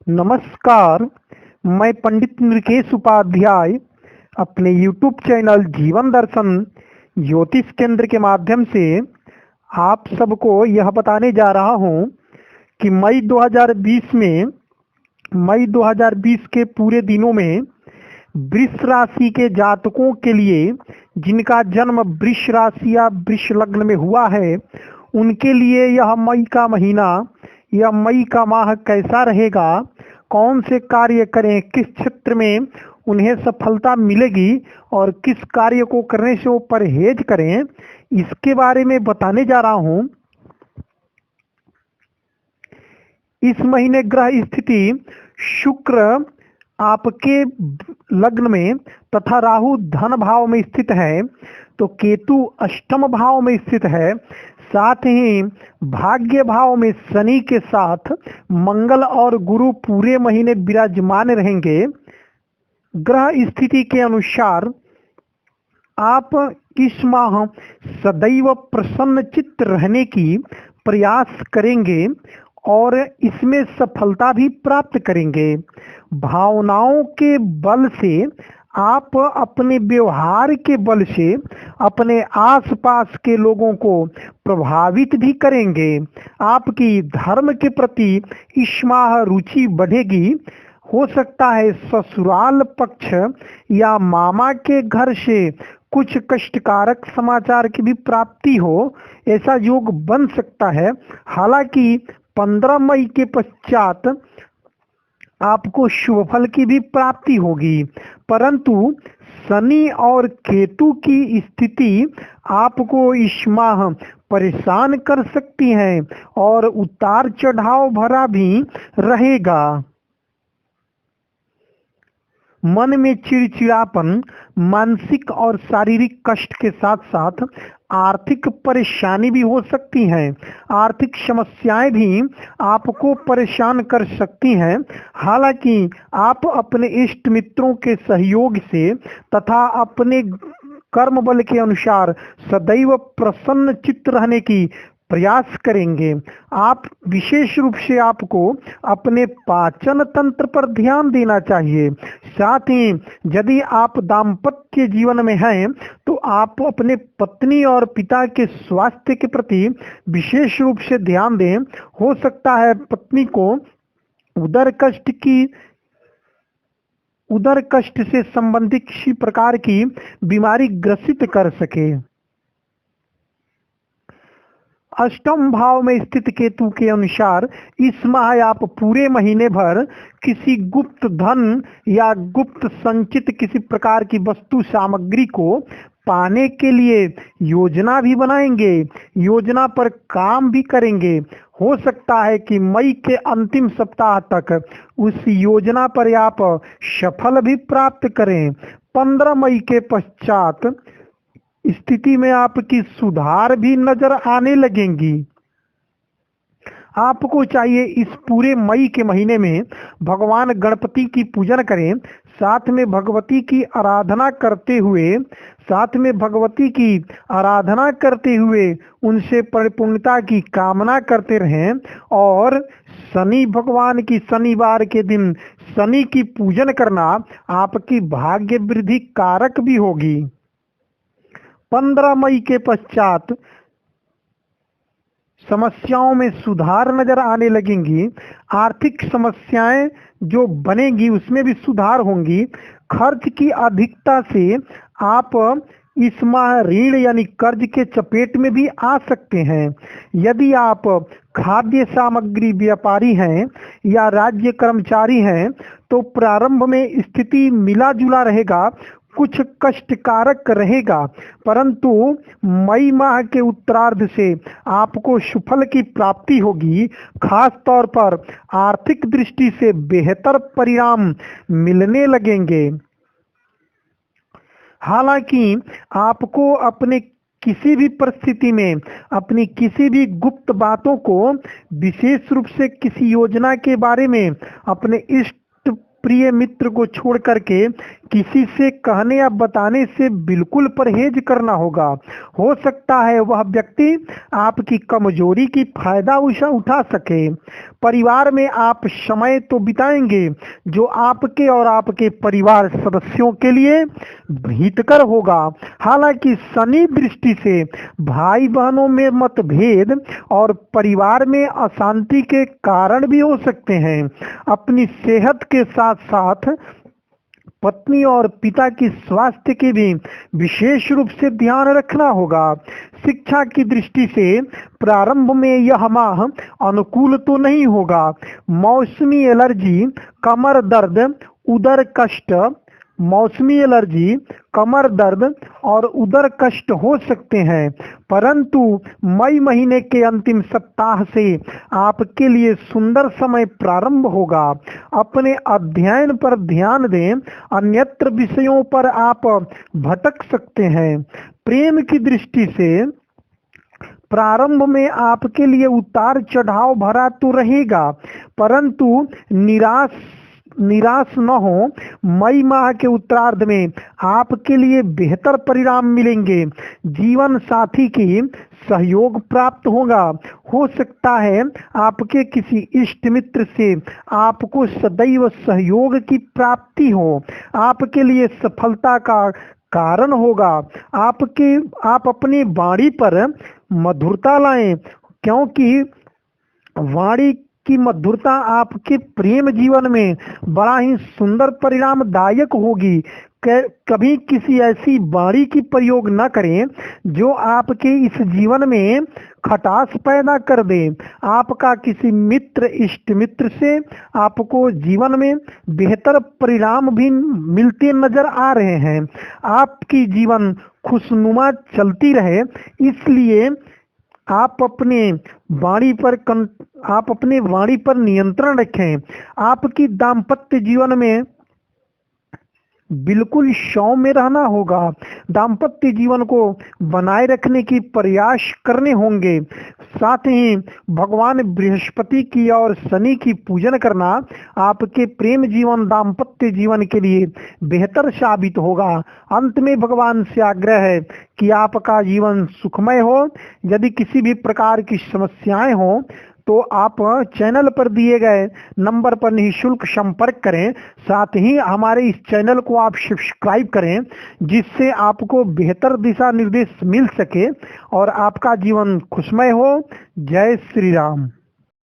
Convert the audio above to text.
नमस्कार। मैं पंडित नृकेश उपाध्याय अपने YouTube चैनल जीवन दर्शन ज्योतिष केंद्र के माध्यम से आप सबको यह बताने जा रहा हूं कि मई 2020 के पूरे दिनों में वृष राशि के जातकों के लिए जिनका जन्म वृष राशि या वृष लग्न में हुआ है, उनके लिए यह मई का माह कैसा रहेगा, कौन से कार्य करें, किस क्षेत्र में उन्हें सफलता मिलेगी और किस कार्य को करने से वो परहेज करें, इसके बारे में बताने जा रहा हूं। इस महीने ग्रह स्थिति शुक्र आपके लग्न में तथा राहु धन भाव में स्थित है, तो केतु अष्टम भाव में स्थित है। साथ ही भाग्य भाव में शनि के साथ मंगल और गुरु पूरे महीने विराजमान रहेंगे। ग्रह स्थिति के अनुसार आप इस माह सदैव प्रसन्न चित्त रहने की प्रयास करेंगे और इसमें सफलता भी प्राप्त करेंगे। भावनाओं के बल से आप अपने व्यवहार के बल से अपने आसपास के लोगों को प्रभावित भी करेंगे। आपकी धर्म के प्रति इस माह रुचि बढ़ेगी। हो सकता है ससुराल पक्ष या मामा के घर से कुछ कष्टकारक समाचार की भी प्राप्ति हो, ऐसा योग बन सकता है। हालांकि 15 मई के पश्चात आपको शुभ फल की भी प्राप्ति होगी, परंतु शनि और केतु की स्थिति आपको इस माह परेशान कर सकती है और उतार चढ़ाव भरा भी रहेगा। मन में चिड़चिड़ापन, मानसिक और शारीरिक कष्ट के साथ साथ आर्थिक परेशानी भी हो सकती है। आर्थिक समस्याएं भी आपको परेशान कर सकती हैं। हालांकि आप अपने इष्ट मित्रों के सहयोग से तथा अपने कर्म बल के अनुसार सदैव प्रसन्न चित्त रहने की प्रयास करेंगे। आप विशेष रूप से आपको अपने पाचन तंत्र पर ध्यान देना चाहिए। साथ ही यदि आप दाम्पत्य जीवन में हैं तो आप अपने पत्नी और पिता के स्वास्थ्य के प्रति विशेष रूप से ध्यान दें। हो सकता है पत्नी को उदर कष्ट से संबंधित किसी प्रकार की बीमारी ग्रसित कर सके। अष्टम भाव में स्थित केतु के अनुसार इस माह आप पूरे महीने भर किसी गुप्त धन या गुप्त संचित किसी प्रकार की वस्तु सामग्री को पाने के लिए योजना भी बनाएंगे, योजना पर काम भी करेंगे। हो सकता है कि मई के अंतिम सप्ताह तक उस योजना पर आप सफल भी प्राप्त करें। 15 मई के पश्चात स्थिति में आपकी सुधार भी नजर आने लगेंगी। आपको चाहिए इस पूरे मई के महीने में भगवान गणपति की पूजन करें, साथ में भगवती की आराधना करते हुए उनसे परिपूर्णता की कामना करते रहें और शनि भगवान की शनिवार के दिन शनि की पूजन करना आपकी भाग्य वृद्धि कारक भी होगी। 15 मई के पश्चात समस्याओं में सुधार नजर आने लगेंगी। आर्थिक समस्याएं जो बनेगी उसमें भी सुधार होंगी। खर्च की अधिकता से आप इस माह ऋण यानी कर्ज के चपेट में भी आ सकते हैं। यदि आप खाद्य सामग्री व्यापारी हैं या राज्य कर्मचारी हैं तो प्रारंभ में स्थिति मिला जुला रहेगा, कुछ कष्टकारक रहेगा, परंतु मई माह के उत्तरार्ध से आपको सुफल की प्राप्ति होगी। खास तौर पर आर्थिक दृष्टि से बेहतर परिणाम मिलने लगेंगे। हालांकि आपको अपने किसी भी परिस्थिति में अपनी किसी भी गुप्त बातों को विशेष रूप से किसी योजना के बारे में अपने इष्ट प्रिय मित्र को छोड़ करके किसी से कहने या बताने से बिल्कुल परहेज करना होगा। हो सकता है वह व्यक्ति आपकी कमजोरी की फायदा उठा सके। परिवार में आप समय तो बिताएंगे जो आपके और आपके परिवार सदस्यों के लिए हितकर होगा। हालांकि शनि दृष्टि से भाई बहनों में मतभेद और परिवार में अशांति के कारण भी हो सकते हैं। अपनी सेहत के साथ साथ पत्नी और पिता की स्वास्थ्य के भी विशेष रूप से ध्यान रखना होगा। शिक्षा की दृष्टि से प्रारंभ में यह माह अनुकूल तो नहीं होगा। मौसमी एलर्जी, कमर दर्द, उदर कष्ट, मौसमी एलर्जी, कमर दर्द और उदर कष्ट हो सकते हैं, परंतु मई महीने के अंतिम सप्ताह से आपके लिए सुंदर समय प्रारंभ होगा। अपने अध्ययन पर ध्यान दें, अन्यत्र विषयों पर आप भटक सकते हैं। प्रेम की दृष्टि से प्रारंभ में आपके लिए उतार चढ़ाव भरा तो रहेगा, परंतु निराश न हो। मई माह के उत्तरार्ध में आपके लिए बेहतर परिणाम मिलेंगे। जीवन साथी की सहयोग प्राप्त होगा। हो सकता है आपके किसी इष्ट मित्र से आपको सदैव सहयोग की प्राप्ति हो, आपके लिए सफलता का कारण होगा। आप अपनी वाणी पर मधुरता लाएं, क्योंकि वाणी की मधुरता आपके प्रेम जीवन में बड़ा ही सुंदर परिणामदायक होगी। कभी किसी ऐसी वाणी की प्रयोग न करें जो आपके इस जीवन में खटास पैदा कर दे। आपका किसी इष्ट मित्र से आपको जीवन में बेहतर परिणाम भी मिलते नजर आ रहे हैं। आपकी जीवन खुशनुमा चलती रहे, इसलिए आप अपने वाणी पर नियंत्रण रखें। आपकी दाम्पत्य जीवन में बिल्कुल शौक में रहना होगा। दाम्पत्य जीवन को बनाए रखने की प्रयास करने होंगे। साथ ही भगवान बृहस्पति की और शनि की पूजन करना आपके प्रेम जीवन, दाम्पत्य जीवन के लिए बेहतर साबित होगा। अंत में भगवान से आग्रह है कि आपका जीवन सुखमय हो। यदि किसी भी प्रकार की समस्याएं हो तो आप चैनल पर दिए गए नंबर पर निःशुल्क संपर्क करें। साथ ही हमारे इस चैनल को आप सब्सक्राइब करें, जिससे आपको बेहतर दिशा निर्देश मिल सके और आपका जीवन खुशमय हो। जय श्री राम।